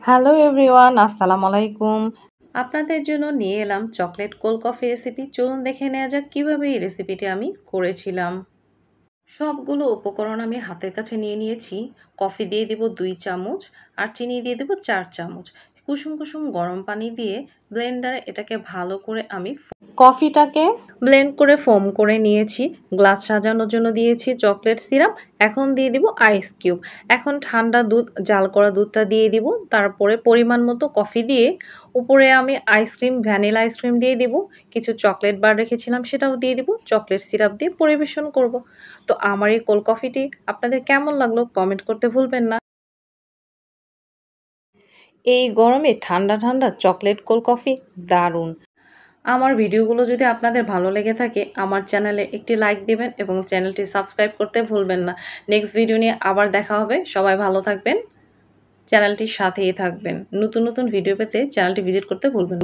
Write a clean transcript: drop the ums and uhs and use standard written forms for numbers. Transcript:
Hello everyone, আসসালামু আলাইকুম। আপনাদের জন্য নিয়ে এলাম চকলেট কোল্ড কফি রেসিপি। চলুন দেখে নেওয়া যাক কীভাবে এই রেসিপিটি আমি করেছিলাম। সবগুলো উপকরণ আমি হাতের কাছে নিয়ে নিয়েছি। কফি দিয়ে দেব 2 চামচ আর চিনি দিয়ে দেব 4 চামচ। কুসুম কুসুম গরম পানি দিয়ে ব্লেন্ডারে এটাকে ভালো করে আমি কফিটাকে ব্লেন্ড করে ফোম করে নিয়েছি। গ্লাস সাজানোর জন্য দিয়েছি চকলেট সিরাপ। এখন দিয়ে দিব আইস কিউব। এখন ঠান্ডা দুধ, জাল করা দুধটা দিয়ে দিব। তারপরে পরিমাণ মতো কফি দিয়ে উপরে আমি আইসক্রিম, ভ্যানিলা আইসক্রিম দিয়ে দিব। কিছু চকলেট বার রেখেছিলাম সেটাও দিয়ে দিব। চকলেট সিরাপ দিয়ে পরিবেশন করব। তো আমার এই কোল্ড কফিটি আপনাদের কেমন লাগলো কমেন্ট করতে ভুলবেন না। এই গরমে ঠান্ডা ঠান্ডা চকলেট কোল্ড কফি দারুণ। আমার ভিডিওগুলো যদি আপনাদের ভালো লেগে থাকে আমার চ্যানেলে একটি লাইক দিবেন এবং চ্যানেলটি সাবস্ক্রাইব করতে ভুলবেন না। নেক্সট ভিডিও নিয়ে আবার দেখা হবে। সবাই ভালো থাকবেন, চ্যানেলটির সাথেই থাকবেন। নতুন নতুন ভিডিও পেতে চ্যানেলটি ভিজিট করতে ভুলবেন না।